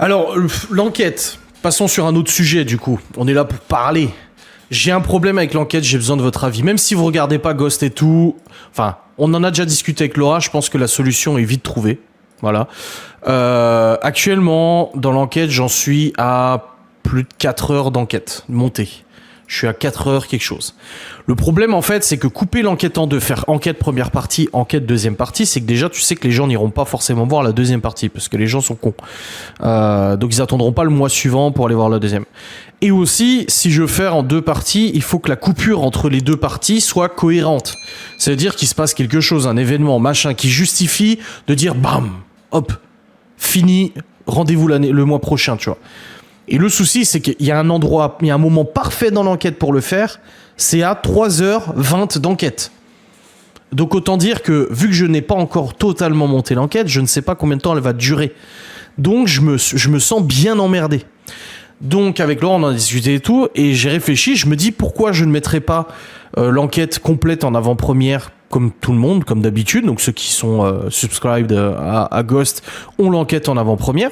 Alors, l'enquête. Passons sur un autre sujet, du coup. On est là pour parler. J'ai un problème avec l'enquête, j'ai besoin de votre avis. Même si vous regardez pas Ghost et tout... Enfin, on en a déjà discuté avec Laura, je pense que la solution est vite trouvée. Voilà. Actuellement, dans l'enquête, j'en suis à plus de 4 heures d'enquête montée. Je suis à 4 heures quelque chose. Le problème, en fait, c'est que couper l'enquête en deux, faire enquête première partie, enquête deuxième partie, c'est que déjà, tu sais que les gens n'iront pas forcément voir la deuxième partie, parce que les gens sont cons. Donc, ils attendront pas le mois suivant pour aller voir la deuxième. Et aussi, si je veux faire en deux parties, il faut que la coupure entre les deux parties soit cohérente. C'est-à-dire qu'il se passe quelque chose, un événement, machin, qui justifie de dire bam, hop, fini, rendez-vous le mois prochain, tu vois. Et le souci, c'est qu'il y a un endroit, il y a un moment parfait dans l'enquête pour le faire, c'est à 3h20 d'enquête. Donc autant dire que, vu que je n'ai pas encore totalement monté l'enquête, je ne sais pas combien de temps elle va durer. Donc je me sens bien emmerdé. Donc avec Laurent, on en a discuté et tout, et j'ai réfléchi, je me dis pourquoi je ne mettrais pas l'enquête complète en avant-première comme tout le monde, comme d'habitude. Donc ceux qui sont subscribed à Ghost ont l'enquête en avant-première.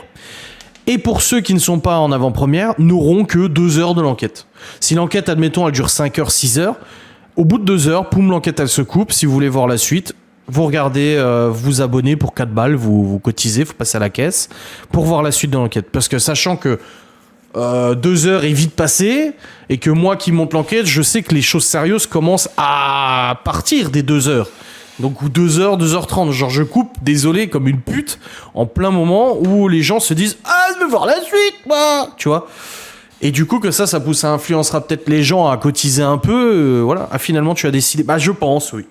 Et pour ceux qui ne sont pas en avant-première, n'auront que 2 heures de l'enquête. Si l'enquête, admettons, elle dure 5 heures, 6 heures, au bout de 2 heures, poum, l'enquête, elle se coupe. Si vous voulez voir la suite, vous regardez, vous abonnez pour 4 balles, vous cotisez, vous passez à la caisse pour voir la suite de l'enquête. Parce que sachant que 2 heures est vite passé, et que moi qui monte l'enquête, je sais que les choses sérieuses commencent à partir des 2 heures. Donc 2 heures, 2h30, genre je coupe, désolé, comme une pute, en plein moment où les gens se disent « Ah, je veux voir la suite, moi !» Tu vois. Et du coup, que ça influencera peut-être les gens à cotiser un peu, voilà. Ah, finalement, tu as décidé... Bah, je pense, oui.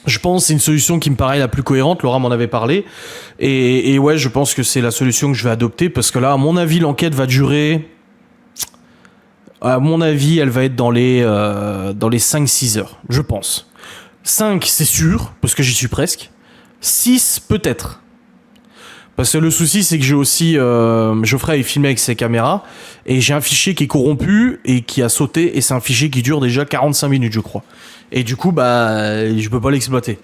Je pense que c'est une solution qui me paraît la plus cohérente, Laura m'en avait parlé. Et ouais, je pense que c'est la solution que je vais adopter, parce que là, à mon avis, l'enquête va durer... À mon avis, elle va être dans les 5-6 heures, je pense. 5, c'est sûr, parce que j'y suis presque. 6, peut-être. Parce que le souci, c'est que j'ai aussi... Geoffrey est filmé avec ses caméras, et j'ai un fichier qui est corrompu, et qui a sauté, et c'est un fichier qui dure déjà 45 minutes, je crois. Et du coup, bah, je peux pas l'exploiter.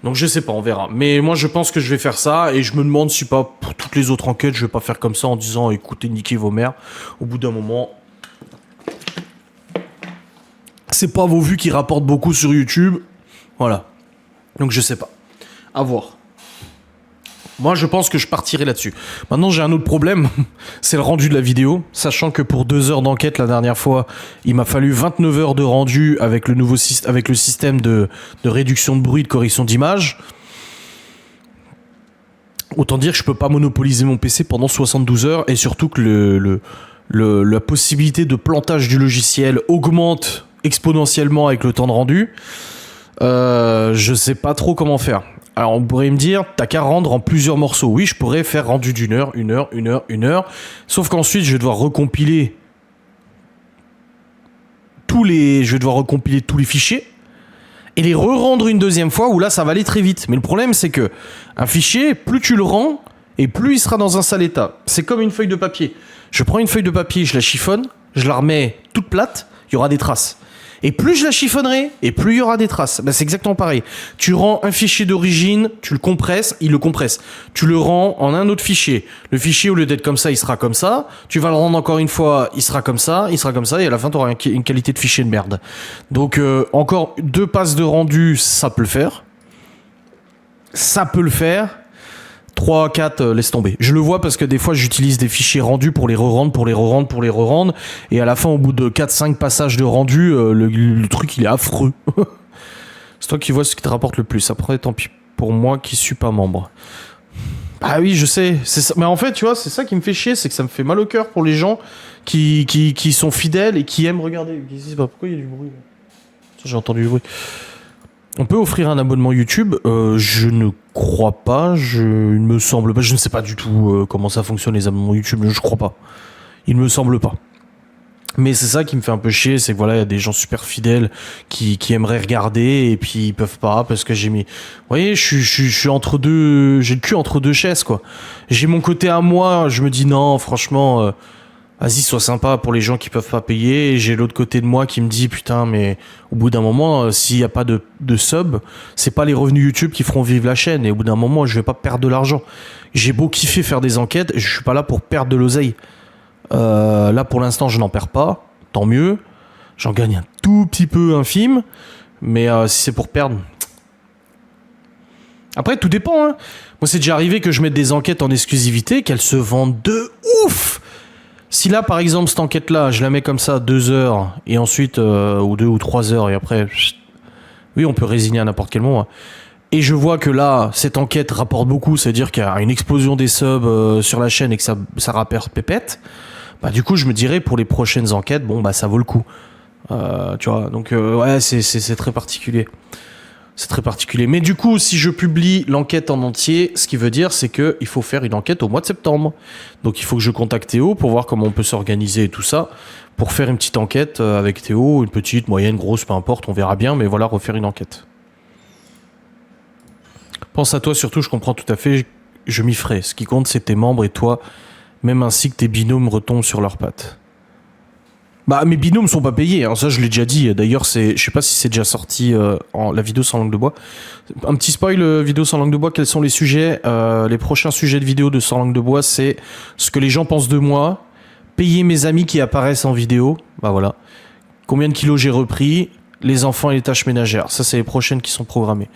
Donc je sais pas, on verra. Mais moi, je pense que je vais faire ça, et je me demande si pas, pour toutes les autres enquêtes, je vais pas faire comme ça, en disant, écoutez, niquez vos mères. Au bout d'un moment... C'est pas vos vues qui rapportent beaucoup sur YouTube... Voilà. Donc je sais pas. À voir. Moi je pense que je partirai là-dessus. Maintenant j'ai un autre problème, c'est le rendu de la vidéo. Sachant que pour 2 heures d'enquête la dernière fois, il m'a fallu 29 heures de rendu avec le nouveau avec le système de réduction de bruit, de correction d'image. Autant dire que je peux pas monopoliser mon PC pendant 72 heures et surtout que la possibilité de plantage du logiciel augmente exponentiellement avec le temps de rendu. Je sais pas trop comment faire. Alors on pourrait me dire, t'as qu'à rendre en plusieurs morceaux. Oui, je pourrais faire rendu d'1 heure, 1 heure, 1 heure, 1 heure. Sauf qu'ensuite, je vais devoir recompiler tous les fichiers et les re-rendre une deuxième fois, où là, ça va aller très vite. Mais le problème, c'est que un fichier, plus tu le rends, et plus il sera dans un sale état. C'est comme une feuille de papier. Je prends une feuille de papier, je la chiffonne, je la remets toute plate, il y aura des traces. Et plus je la chiffonnerai, et plus il y aura des traces. Ben, c'est exactement pareil. Tu rends un fichier d'origine, tu le compresses, il le compresse. Tu le rends en un autre fichier. Le fichier, au lieu d'être comme ça, il sera comme ça. Tu vas le rendre encore une fois, il sera comme ça, et à la fin, tu auras une qualité de fichier de merde. Donc, encore 2 passes de rendu, ça peut le faire. 3, 4, laisse tomber. Je le vois parce que des fois, j'utilise des fichiers rendus pour les re-rendre. Et à la fin, au bout de 4-5 passages de rendu, le truc, il est affreux. C'est toi qui vois ce qui te rapporte le plus. Après, tant pis pour moi qui suis pas membre. Ah oui, je sais. C'est ça. Mais en fait, tu vois, c'est ça qui me fait chier. C'est que ça me fait mal au cœur pour les gens qui sont fidèles et qui aiment regarder. Pourquoi il y a du bruit là ? J'ai entendu du bruit. On peut offrir un abonnement YouTube, je ne crois pas, il me semble pas, je ne sais pas du tout comment ça fonctionne les abonnements YouTube, je crois pas. Il me semble pas. Mais c'est ça qui me fait un peu chier, c'est que voilà, il y a des gens super fidèles qui aimeraient regarder et puis ils peuvent pas parce que j'ai mis... Vous voyez, je suis entre deux... J'ai le cul entre deux chaises, quoi. J'ai mon côté à moi, je me dis non, franchement... Vas-y, sois sympa pour les gens qui peuvent pas payer. Et j'ai l'autre côté de moi qui me dit, putain, mais au bout d'un moment, s'il y a pas de sub, c'est pas les revenus YouTube qui feront vivre la chaîne. Et au bout d'un moment, je vais pas perdre de l'argent. J'ai beau kiffer faire des enquêtes, je suis pas là pour perdre de l'oseille. Là, pour l'instant, je n'en perds pas. Tant mieux. J'en gagne un tout petit peu infime. Mais si c'est pour perdre... Après, tout dépend. Hein. Moi, c'est déjà arrivé que je mette des enquêtes en exclusivité, qu'elles se vendent de ouf. Si là, par exemple, cette enquête-là, je la mets comme ça 2 heures, et ensuite, ou 2 ou 3 heures, et après, oui, on peut résigner à n'importe quel moment. Et je vois que là, cette enquête rapporte beaucoup, c'est-à-dire qu'il y a une explosion des subs sur la chaîne et que ça rapporte pépette, bah du coup, je me dirais, pour les prochaines enquêtes, bon, bah ça vaut le coup. Tu vois, donc, ouais, c'est très particulier. C'est très particulier. Mais du coup, si je publie l'enquête en entier, ce qui veut dire, c'est qu'il faut faire une enquête au mois de septembre. Donc il faut que je contacte Théo pour voir comment on peut s'organiser et tout ça, pour faire une petite enquête avec Théo, une petite, moyenne, grosse, peu importe, on verra bien, mais voilà, refaire une enquête. Pense à toi surtout, je comprends tout à fait, je m'y ferai. Ce qui compte, c'est tes membres et toi, même ainsi que tes binômes retombent sur leurs pattes. Bah, mes binômes sont pas payés, hein, ça je l'ai déjà dit. D'ailleurs, je sais pas si c'est déjà sorti la vidéo sans langue de bois. Un petit spoil, vidéo sans langue de bois, quels sont les sujets les prochains sujets de vidéo de sans langue de bois, c'est ce que les gens pensent de moi, payer mes amis qui apparaissent en vidéo, bah voilà. Combien de kilos j'ai repris, les enfants et les tâches ménagères. Ça, c'est les prochaines qui sont programmées.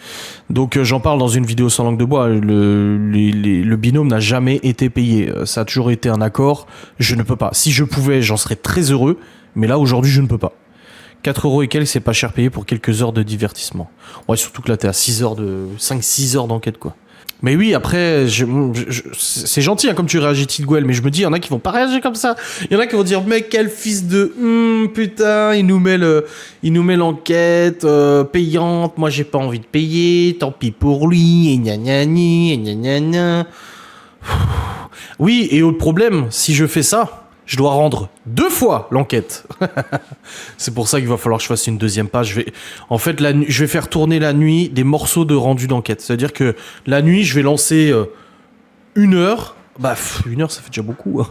Donc, j'en parle dans une vidéo sans langue de bois. Le binôme n'a jamais été payé. Ça a toujours été un accord. Je ne peux pas. Si je pouvais, j'en serais très heureux. Mais là, aujourd'hui, je ne peux pas. 4 € et quelques, c'est pas cher payé pour quelques heures de divertissement. Ouais, surtout que là, t'es à 5-6 heures d'enquête, quoi. Mais oui, après, c'est gentil hein, comme tu réagis, Tidwell, mais je me dis, il y en a qui vont pas réagir comme ça. Il y en a qui vont dire, mec, quel fils de... putain, il nous met l'enquête payante, moi j'ai pas envie de payer, tant pis pour lui, et gna gna gna, et gna gna gna. Oui, et autre problème, si je fais ça, je dois rendre 2 fois l'enquête. C'est pour ça qu'il va falloir que je fasse une deuxième page. En fait, je vais faire tourner la nuit des morceaux de rendu d'enquête. C'est-à-dire que la nuit, je vais lancer 1 heure. Bah, 1 heure, ça fait déjà beaucoup.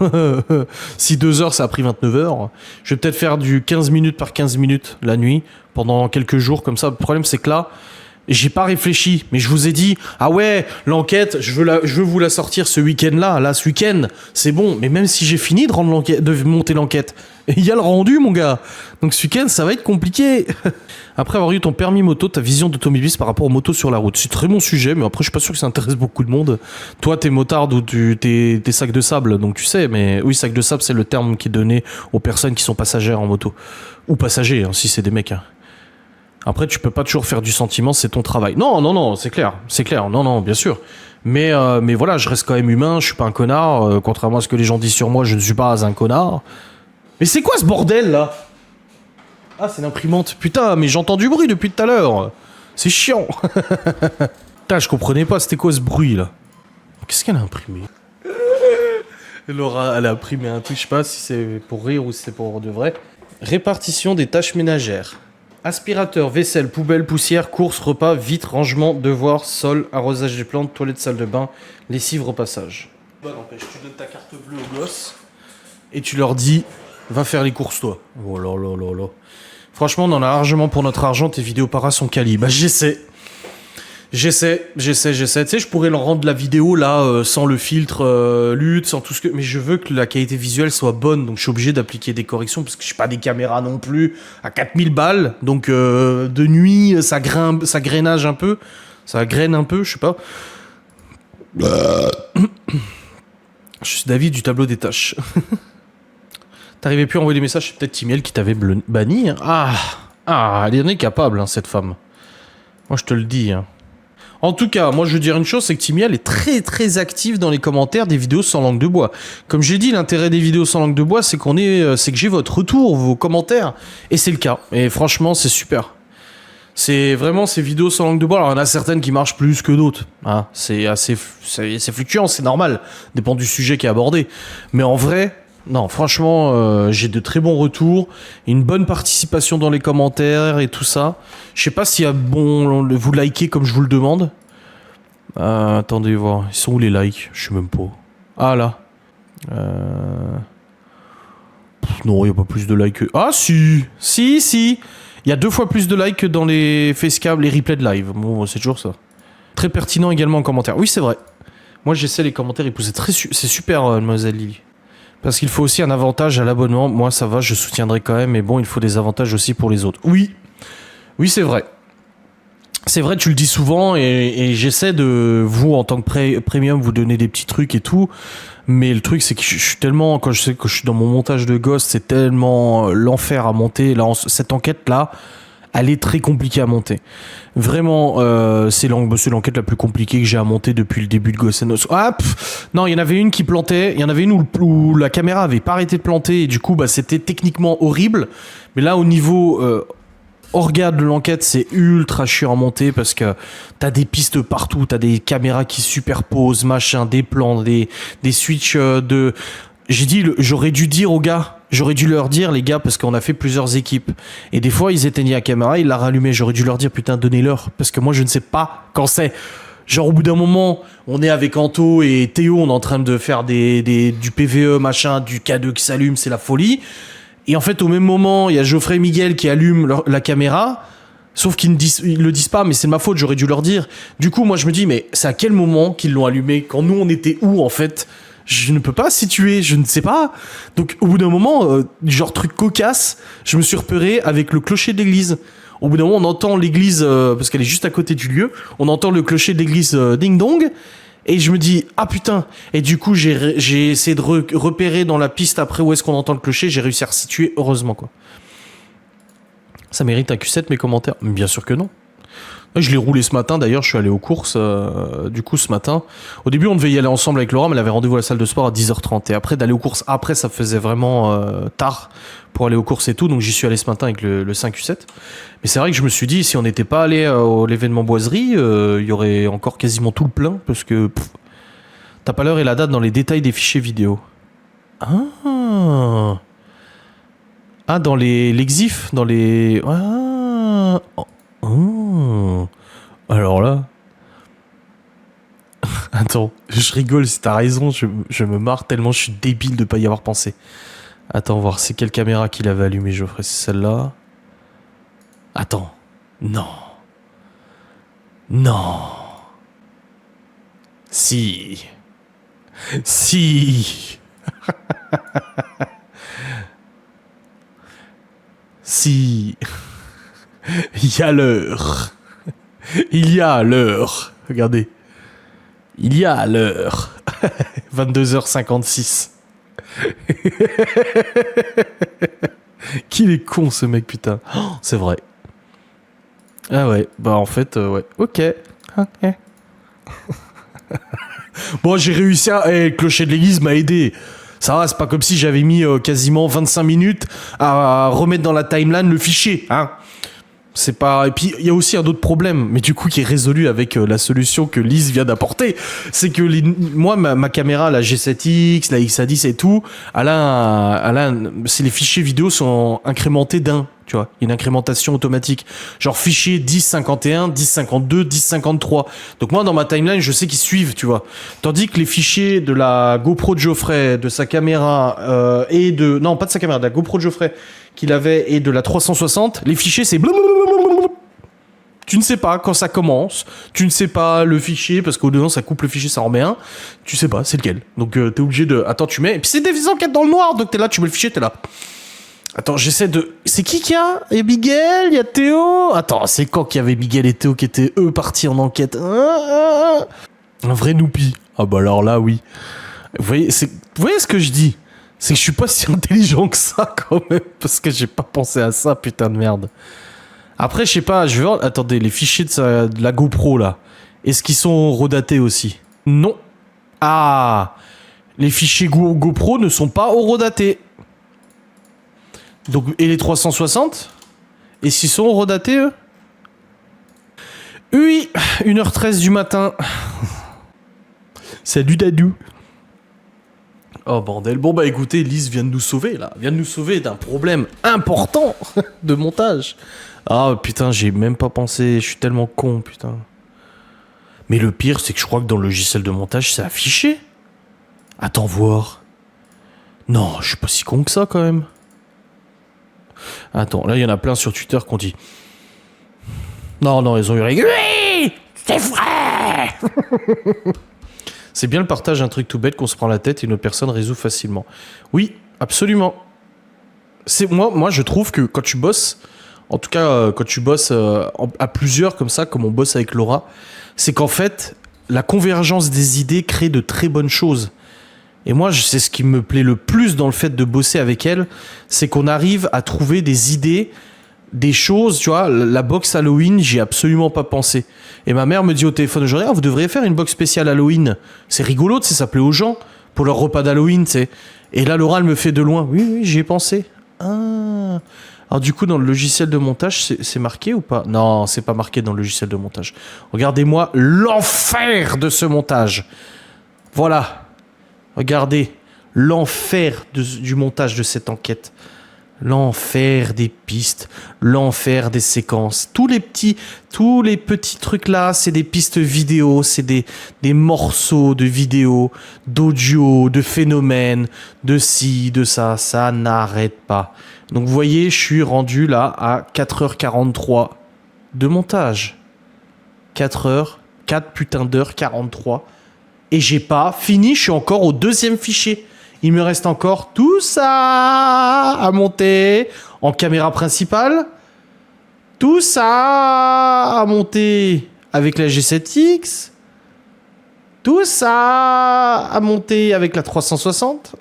Si 2 heures, ça a pris 29 heures. Je vais peut-être faire du 15 minutes par 15 minutes la nuit pendant quelques jours comme ça. Le problème, c'est que là, j'ai pas réfléchi, mais je vous ai dit, ah ouais, l'enquête, je veux vous la sortir ce week-end-là, ce week-end, c'est bon. Mais même si j'ai fini de monter l'enquête, il y a le rendu, mon gars. Donc ce week-end, ça va être compliqué. Après avoir eu ton permis moto, ta vision d'automobiliste par rapport aux motos sur la route, c'est très bon sujet, mais après je suis pas sûr que ça intéresse beaucoup de monde. Toi, t'es motard ou t'es sac de sable, donc tu sais, mais oui, sac de sable, c'est le terme qui est donné aux personnes qui sont passagères en moto. Ou passagers, hein, si c'est des mecs, hein. Après, tu peux pas toujours faire du sentiment, c'est ton travail. Non, c'est clair, non, bien sûr. Mais voilà, je reste quand même humain, je suis pas un connard. Contrairement à ce que les gens disent sur moi, je ne suis pas un connard. Mais c'est quoi ce bordel, là? Ah, c'est l'imprimante. Putain, mais j'entends du bruit depuis tout à l'heure. C'est chiant. Putain, je comprenais pas, c'était quoi ce bruit, là? Qu'est-ce qu'elle a imprimé? Laura, elle a imprimé un truc, je sais pas si c'est pour rire ou si c'est pour de vrai. Répartition des tâches ménagères. Aspirateur, vaisselle, poubelle, poussière, course, repas, vitres, rangement, devoirs, sol, arrosage des plantes, toilette, salle de bain, lessive, repassage. Bah n'empêche, tu donnes ta carte bleue aux gosses et tu leur dis, va faire les courses toi. Oh là là là là. Franchement, on en a largement pour notre argent, tes vidéos para sont quali. Bah j'essaie. J'essaie. Tu sais, je pourrais leur rendre la vidéo là, sans le filtre lutte, sans tout ce que... Mais je veux que la qualité visuelle soit bonne, donc je suis obligé d'appliquer des corrections, parce que je suis pas des caméras non plus à 4000 balles. Donc de nuit, ça grainage un peu. Ça graine un peu, je sais pas. Je suis David du tableau des tâches. T'arrivais plus à envoyer des messages, c'est peut-être Timiel qui t'avait banni. Hein. Elle en est capable, hein, cette femme. Moi, je te le dis, hein. En tout cas, moi je veux dire une chose, c'est que Timiel est très très actif dans les commentaires des vidéos sans langue de bois. Comme j'ai dit, l'intérêt des vidéos sans langue de bois, c'est que j'ai votre retour, vos commentaires, et c'est le cas. Et franchement, c'est super. C'est vraiment ces vidéos sans langue de bois. Alors il y en a certaines qui marchent plus que d'autres. Hein. C'est fluctuant, c'est normal. Dépend du sujet qui est abordé. Mais en vrai, non, franchement, j'ai de très bons retours, une bonne participation dans les commentaires et tout ça. Je sais pas s'il y a vous likez comme je vous le demande. Attendez voir, ils sont où les likes? Je sais même pas. Ah là. Non, il n'y a pas plus de likes que... Ah si. Si. Il y a 2 fois plus de likes que dans les facecam, les replays de live. Bon, c'est toujours ça. Très pertinent également en commentaire. Oui, c'est vrai. Moi, j'essaie les commentaires, ils poussent c'est super, Mademoiselle Lily. Parce qu'il faut aussi un avantage à l'abonnement. Moi, ça va, je soutiendrai quand même, mais bon, il faut des avantages aussi pour les autres. Oui, c'est vrai. C'est vrai, tu le dis souvent, et j'essaie de, vous, en tant que premium, vous donner des petits trucs et tout. Mais le truc, c'est que je suis tellement, quand je sais que je suis dans mon montage de Ghost, c'est tellement l'enfer à monter. Là, cette enquête-là, elle est très compliquée à monter. Vraiment, c'est l'enquête la plus compliquée que j'ai à monter depuis le début de Ghost and Ghosts. Ah, non, il y en avait une qui plantait. Il y en avait une où la caméra avait pas arrêté de planter. Et du coup, c'était techniquement horrible. Mais là, au niveau orga de l'enquête, c'est ultra chiant à monter parce que t'as des pistes partout. T'as des caméras qui superposent, machin, des plans, des switches de... J'aurais dû dire aux gars... J'aurais dû leur dire, les gars, parce qu'on a fait plusieurs équipes. Et des fois, ils éteignaient la caméra, ils la rallumaient. J'aurais dû leur dire, putain, donnez-leur. Parce que moi, je ne sais pas quand c'est. Genre, au bout d'un moment, on est avec Anto et Théo, on est en train de faire du PVE, machin, du K2 qui s'allume, c'est la folie. Et en fait, au même moment, il y a Geoffrey et Miguel qui allument la caméra. Sauf qu'ils le disent pas, mais c'est de ma faute, j'aurais dû leur dire. Du coup, moi, je me dis, mais c'est à quel moment qu'ils l'ont allumé? Quand nous, on était où, en fait? Je ne peux pas situer, je ne sais pas. Donc, au bout d'un moment, genre truc cocasse, je me suis repéré avec le clocher de l'église. Au bout d'un moment, on entend l'église, parce qu'elle est juste à côté du lieu, on entend le clocher de l'église Ding Dong, et je me dis, ah putain. Et du coup, j'ai essayé de repérer dans la piste après où est-ce qu'on entend le clocher, j'ai réussi à resituer, heureusement, quoi. Ça mérite un Q7, mes commentaires? Bien sûr que non. Je l'ai roulé ce matin, d'ailleurs, je suis allé aux courses, du coup, ce matin. Au début, on devait y aller ensemble avec Laura, mais elle avait rendez-vous à la salle de sport à 10h30. Et après, d'aller aux courses, après, ça faisait vraiment tard pour aller aux courses et tout, donc j'y suis allé ce matin avec le 5Q7. Mais c'est vrai que je me suis dit, si on n'était pas allé à l'événement boiserie, il y aurait encore quasiment tout le plein, parce que t'as pas l'heure et la date dans les détails des fichiers vidéo. Ah, dans l'exif, dans les... Ah. Oh. Alors là... Attends, je rigole si t'as raison, je me marre tellement je suis débile de pas y avoir pensé. Attends, voir, c'est quelle caméra qu'il avait allumé, Geoffrey? C'est celle-là? Attends. Non. Si. Si. Il y a l'heure. Regardez. Il y a l'heure. 22h56. Qu'il est con ce mec, putain. Oh, c'est vrai. Ah ouais, bah en fait, ouais. Ok. Bon, j'ai réussi à... le clocher de l'église m'a aidé. Ça va, c'est pas comme si j'avais mis quasiment 25 minutes à remettre dans la timeline le fichier, hein. C'est pas... Et puis, il y a aussi un autre problème, mais du coup, qui est résolu avec la solution que Lise vient d'apporter. C'est que moi, ma caméra, la G7X, la XA10 et tout, c'est les fichiers vidéo sont incrémentés d'un, tu vois. Il y a une incrémentation automatique. Genre fichier 1051, 1052, 1053. Donc moi, dans ma timeline, je sais qu'ils suivent, tu vois. Tandis que les fichiers de la GoPro de Geoffrey, de sa caméra, non, pas de sa caméra, de la GoPro de Geoffrey qu'il avait et de la 360, les fichiers, c'est blablabla. Tu ne sais pas quand ça commence, tu ne sais pas le fichier, parce qu'au-dedans ça coupe le fichier, ça en met un, tu sais pas, c'est lequel. Donc t'es obligé de... Attends, tu mets... Et puis c'est des enquêtes dans le noir, donc t'es là, tu mets le fichier, t'es là. Attends, j'essaie de... C'est qui qu'il y a? Il y a Miguel, il y a Théo... Attends, c'est quand qu'il y avait Miguel et Théo qui étaient eux partis en enquête? Un vrai noupi. Ah bah alors là, oui. Vous voyez ce que je dis? C'est que je suis pas si intelligent que ça, quand même, parce que j'ai pas pensé à ça, putain de merde. Après, je sais pas, je vais voir... Attendez, les fichiers de la GoPro, là, est-ce qu'ils sont redatés aussi? Non. Ah, les fichiers GoPro ne sont pas horodatés. Donc, et les 360? Est-ce qu'ils sont horodatés, eux? Oui, 1h13 du matin. Salut Dadou. Oh bordel. Bon bah écoutez, Lise vient de nous sauver, là. Vient de nous sauver d'un problème important de montage. Ah putain, j'ai même pas pensé, je suis tellement con, putain. Mais le pire, c'est que je crois que dans le logiciel de montage, c'est affiché. Attends voir. Non, je suis pas si con que ça, quand même. Attends, là, il y en a plein sur Twitter qui ont dit... Non, non, ils ont eu rigolé. Oui, c'est vrai. C'est bien le partage d'un truc tout bête qu'on se prend la tête et une autre personne résout facilement. Oui, absolument. Moi, je trouve que quand tu bosses, en tout cas, quand tu bosses à plusieurs comme ça, comme on bosse avec Laura, c'est qu'en fait, la convergence des idées crée de très bonnes choses. Et moi, c'est ce qui me plaît le plus dans le fait de bosser avec elle, c'est qu'on arrive à trouver des idées, des choses, tu vois, la box Halloween, j'y ai absolument pas pensé. Et ma mère me dit au téléphone aujourd'hui, ah, vous devriez faire une box spéciale Halloween. C'est rigolo, tu sais, ça plaît aux gens pour leur repas d'Halloween, tu sais. Et là, Laura, elle me fait de loin, oui, oui, j'y ai pensé. Ah. Alors du coup, dans le logiciel de montage, c'est marqué ou pas? Non, c'est pas marqué dans le logiciel de montage. Regardez-moi l'enfer de ce montage. Voilà. Regardez l'enfer du montage de cette enquête. L'enfer des pistes, l'enfer des séquences. Tous les petits trucs là, c'est des pistes vidéo, c'est des morceaux de vidéo, d'audio, de phénomènes, de ci, de ça. Ça n'arrête pas. Donc vous voyez, je suis rendu là à 4h43 de montage. 4 putains d'heures 43. Et j'ai pas fini, je suis encore au deuxième fichier. Il me reste encore tout ça à monter en caméra principale. Tout ça à monter avec la G7X. Tout ça à monter avec la 360.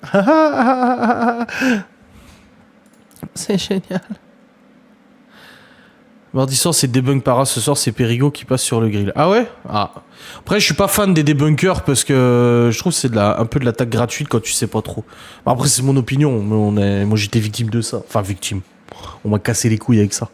C'est génial. Mardi soir, c'est Debunk Para. Ce soir, c'est Périgo qui passe sur le grill. Ah ouais? Ah. Après, je suis pas fan des debunkers parce que je trouve que c'est un peu de l'attaque gratuite quand tu sais pas trop. Après, c'est mon opinion. Moi, j'étais victime de ça. Enfin, victime. On m'a cassé les couilles avec ça.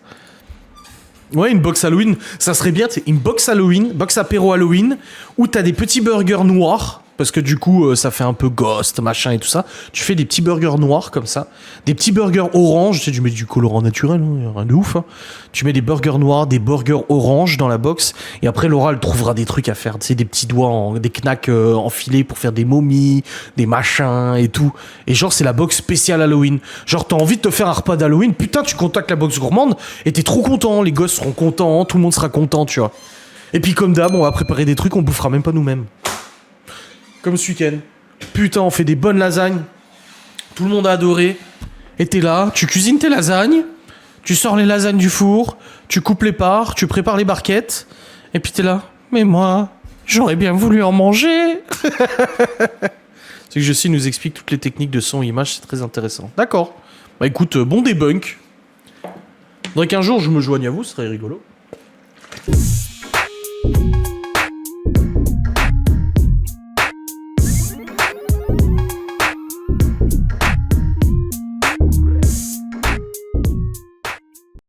Ouais, une box Halloween. Ça serait bien, c'est une box Halloween, box apéro Halloween, où t'as des petits burgers noirs. Parce que du coup, ça fait un peu ghost, machin et tout ça. Tu fais des petits burgers noirs comme ça. Des petits burgers orange. Tu sais, tu mets du colorant naturel, hein, rien de ouf. Hein. Tu mets des burgers noirs, des burgers orange dans la box. Et après, Laura, elle trouvera des trucs à faire. Tu sais, des petits doigts, des knacks enfilés pour faire des momies, des machins et tout. Et genre, c'est la box spéciale Halloween. Genre, t'as envie de te faire un repas d'Halloween. Putain, tu contactes la box gourmande et t'es trop content. Les gosses seront contents, tout le monde sera content, tu vois. Et puis, comme d'hab, on va préparer des trucs, on bouffera même pas nous-mêmes. Comme ce week-end. Putain, on fait des bonnes lasagnes. Tout le monde a adoré. Et t'es là, tu cuisines tes lasagnes, tu sors les lasagnes du four, tu coupes les parts, tu prépares les barquettes, et puis t'es là. Mais moi, j'aurais bien voulu en manger. C'est que Jessie nous explique toutes les techniques de son et image, c'est très intéressant. D'accord. Bah écoute, bon débunk. Faudrait qu'un jour je me joigne à vous, ce serait rigolo.